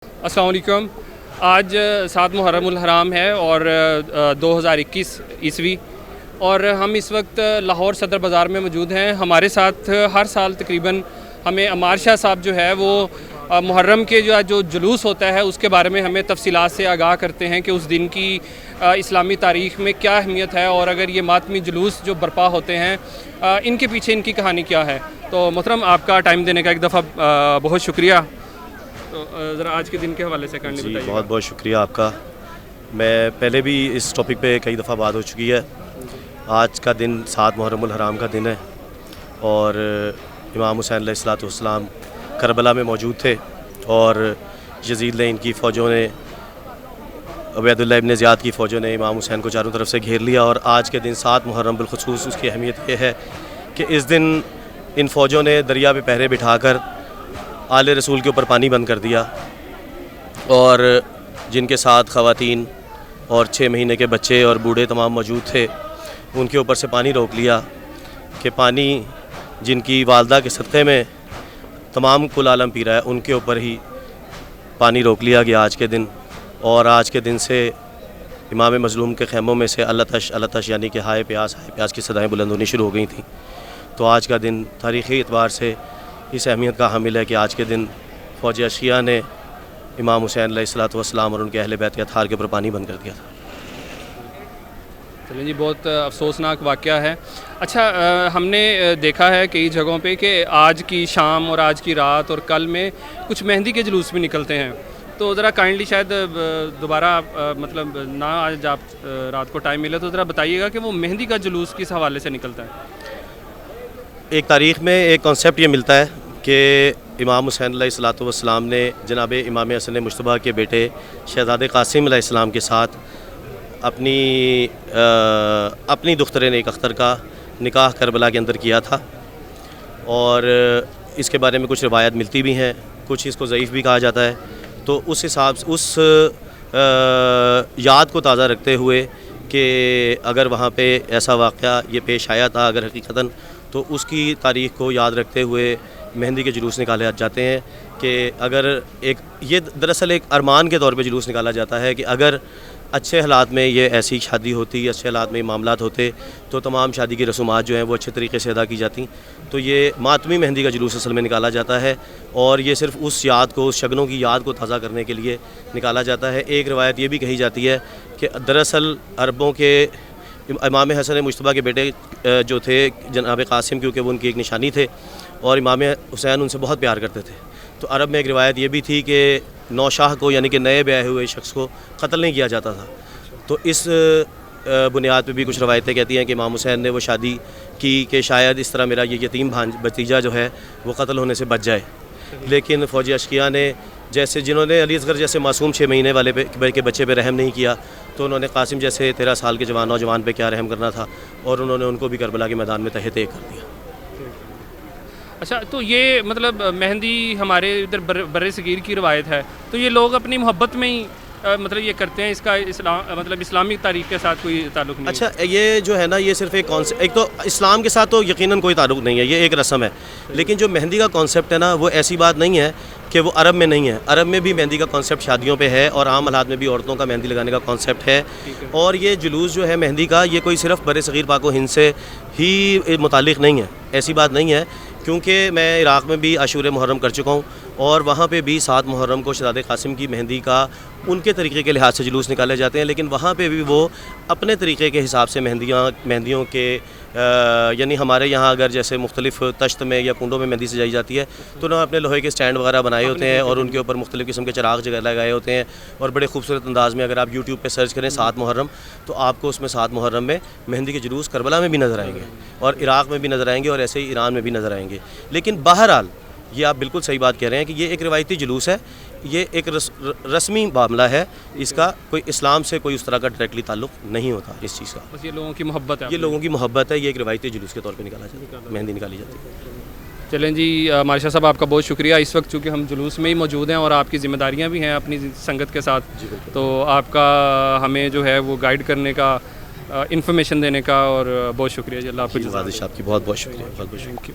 السلام علیکم. آج 7 محرم الحرام ہے اور 2021 عیسوی، اور ہم اس وقت لاہور صدر بازار میں موجود ہیں. ہمارے ساتھ ہر سال تقریباً ہمیں عمار شاہ صاحب جو ہے وہ محرم کے جو جلوس ہوتا ہے اس کے بارے میں ہمیں تفصیلات سے آگاہ کرتے ہیں کہ اس دن کی اسلامی تاریخ میں کیا اہمیت ہے، اور اگر یہ ماتمی جلوس جو برپا ہوتے ہیں ان کے پیچھے ان کی کہانی کیا ہے. تو محترم، آپ کا ٹائم دینے کا ایک دفعہ بہت شکریہ. تو ذرا آج کے دن کے حوالے سے کرنے بتائیے. بہت بہت شکریہ آپ کا. میں پہلے بھی اس ٹاپک پہ کئی دفعہ بات ہو چکی ہے. آج کا دن 7 محرم الحرام کا دن ہے، اور امام حسین علیہ الصلوۃ والسلام کربلا میں موجود تھے، اور یزید لعین کی فوجوں نے، عبید اللہ ابن زیاد کی فوجوں نے امام حسین کو چاروں طرف سے گھیر لیا. اور آج کے دن 7 محرم بالخصوص اس کی اہمیت یہ ہے کہ اس دن ان فوجوں نے دریا پہ پہرے بٹھا کر آل رسول کے اوپر پانی بند کر دیا، اور جن کے ساتھ خواتین اور 6 مہینے کے بچے اور بوڑھے تمام موجود تھے ان کے اوپر سے پانی روک لیا، کہ پانی جن کی والدہ کے صدقے میں تمام کل عالم پی رہا ہے ان کے اوپر ہی پانی روک لیا گیا آج کے دن. اور آج کے دن سے امام مظلوم کے خیموں میں سے اللہ تش یعنی کہ ہائے پیاس کی صدائیں بلند ہونی شروع ہو گئی تھیں. تو آج کا دن تاریخی اعتبار سے اس اہمیت کا حامل ہے کہ آج کے دن فوج اشقیاء نے امام حسین علیہ الصلوۃ والسلام اور ان کے اہل بیت اطہار کے اوپر پانی بند کر دیا تھا. چلیں جی، بہت افسوسناک واقعہ ہے. اچھا، ہم نے دیکھا ہے کئی جگہوں پہ کہ آج کی شام اور آج کی رات اور کل میں کچھ مہندی کے جلوس بھی نکلتے ہیں. تو ذرا کائنڈلی شاید دوبارہ مطلب نہ آج آپ رات کو ٹائم ملے تو ذرا بتائیے گا کہ وہ مہندی کا جلوس کس حوالے سے نکلتا ہے. ایک تاریخ میں ایک کانسیپٹ یہ ملتا ہے کہ امام حسین علیہ الصلوۃ والسلام نے جناب امام حسن مجتبیٰ کے بیٹے شہزادے قاسم علیہ السلام کے ساتھ اپنی دختر نیک اختر کا نکاح کربلا کے اندر کیا تھا. اور اس کے بارے میں کچھ روایت ملتی بھی ہیں، کچھ اس کو ضعیف بھی کہا جاتا ہے. تو اس حساب سے اس یاد کو تازہ رکھتے ہوئے کہ اگر وہاں پہ ایسا واقعہ یہ پیش آیا تھا اگر حقیقتاً، تو اس کی تاریخ کو یاد رکھتے ہوئے مہندی کے جلوس نکالے جاتے ہیں. کہ اگر یہ دراصل ایک ارمان کے طور پہ جلوس نکالا جاتا ہے کہ اگر اچھے حالات میں یہ ایسی شادی ہوتی، اچھے حالات میں یہ معاملات ہوتے تو تمام شادی کی رسومات جو ہیں وہ اچھے طریقے سے ادا کی جاتی. تو یہ ماتمی مہندی کا جلوس اصل میں نکالا جاتا ہے، اور یہ صرف اس یاد کو، اس شگنوں کی یاد کو تازہ کرنے کے لیے نکالا جاتا ہے. ایک روایت یہ بھی کہی جاتی ہے کہ دراصل عربوں کے امام حسن مجتبیٰ کے بیٹے جو تھے جناب قاسم، کیونکہ وہ ان کی ایک نشانی تھے اور امام حسین ان سے بہت پیار کرتے تھے، تو عرب میں ایک روایت یہ بھی تھی کہ نوشاہ کو یعنی کہ نئے بیاہ ہوئے شخص کو قتل نہیں کیا جاتا تھا. تو اس بنیاد پہ بھی کچھ روایتیں کہتی ہیں کہ امام حسین نے وہ شادی کی کہ شاید اس طرح میرا یہ یتیم بھتیجا جو ہے وہ قتل ہونے سے بچ جائے. لیکن فوجی اشقیاء نے جیسے جنہوں نے علی اصغر جیسے معصوم 6 مہینے والے کے بچے پہ رحم نہیں کیا، تو انہوں نے قاسم جیسے 13 سال کے نوجوان پہ کیا رحم کرنا تھا، اور انہوں نے ان کو بھی کربلا کے میدان میں تہہ کر دیا. اچھا، تو یہ مطلب مہندی ہمارے ادھر بر صغیر کی روایت ہے، تو یہ لوگ اپنی محبت میں ہی مطلب یہ کرتے ہیں، اس کا اسلامی تاریخ کے ساتھ کوئی تعلق نہیں. اچھا، یہ جو ہے نا یہ صرف ایک تو اسلام کے ساتھ تو یقیناً کوئی تعلق نہیں ہے، یہ ایک رسم ہے. لیکن جو مہندی کا کانسیپٹ ہے نا وہ ایسی بات نہیں ہے کہ وہ عرب میں نہیں ہے. عرب میں بھی مہندی کا کانسیپٹ شادیوں پہ ہے، اور عام حالات میں بھی عورتوں کا مہندی لگانے کا کانسیپٹ ہے. اور یہ جلوس جو ہے مہندی کا یہ کوئی صرف بر صغیر پاک و ہند سے ہی متعلق نہیں ہے، ایسی بات نہیں ہے. کیونکہ میں عراق میں بھی عاشور محرم کر چکا ہوں، اور وہاں پہ بھی 7 محرم کو شہزادے قاسم کی مہندی کا ان کے طریقے کے لحاظ سے جلوس نکالے جاتے ہیں. لیکن وہاں پہ بھی وہ اپنے طریقے کے حساب سے مہندیوں کے یعنی ہمارے یہاں اگر جیسے مختلف تشت میں یا کنڈوں میں مہندی سجائی جاتی ہے تو انہوں نے اپنے لوہے کے سٹینڈ وغیرہ بنائے ہوتے ہیں، اور ان کے اوپر مختلف قسم کے چراغ لگائے ہوتے ہیں، اور بڑے خوبصورت انداز میں اگر آپ یوٹیوب پہ سرچ کریں 7 محرم تو آپ کو اس میں 7 محرم میں مہندی کے جلوس کربلا میں بھی نظر آئیں گے، اور عراق میں بھی نظر آئیں گے، اور ایسے ہی ایران میں بھی نظر آئیں گے. لیکن بہرحال یہ آپ بالکل صحیح بات کہہ رہے ہیں کہ یہ ایک روایتی جلوس ہے، یہ ایک رسمی معاملہ ہے، اس کا کوئی اسلام سے کوئی اس طرح کا ڈائریکٹلی تعلق نہیں ہوتا اس چیز کا. بس یہ لوگوں کی محبت ہے، یہ لوگوں کی محبت ہے، یہ ایک روایتی جلوس کے طور پہ نکالا جاتا ہے، مہندی نکالی جاتی ہے. چلیں جی، مارشا صاحب آپ کا بہت شکریہ. اس وقت چونکہ ہم جلوس میں ہی موجود ہیں اور آپ کی ذمہ داریاں بھی ہیں اپنی سنگت کے ساتھ، تو آپ کا ہمیں جو ہے وہ گائیڈ کرنے کا، انفارمیشن دینے کا، اور بہت شکریہ جی. اللہ آپ کو آپ کی بہت بہت شکریہ.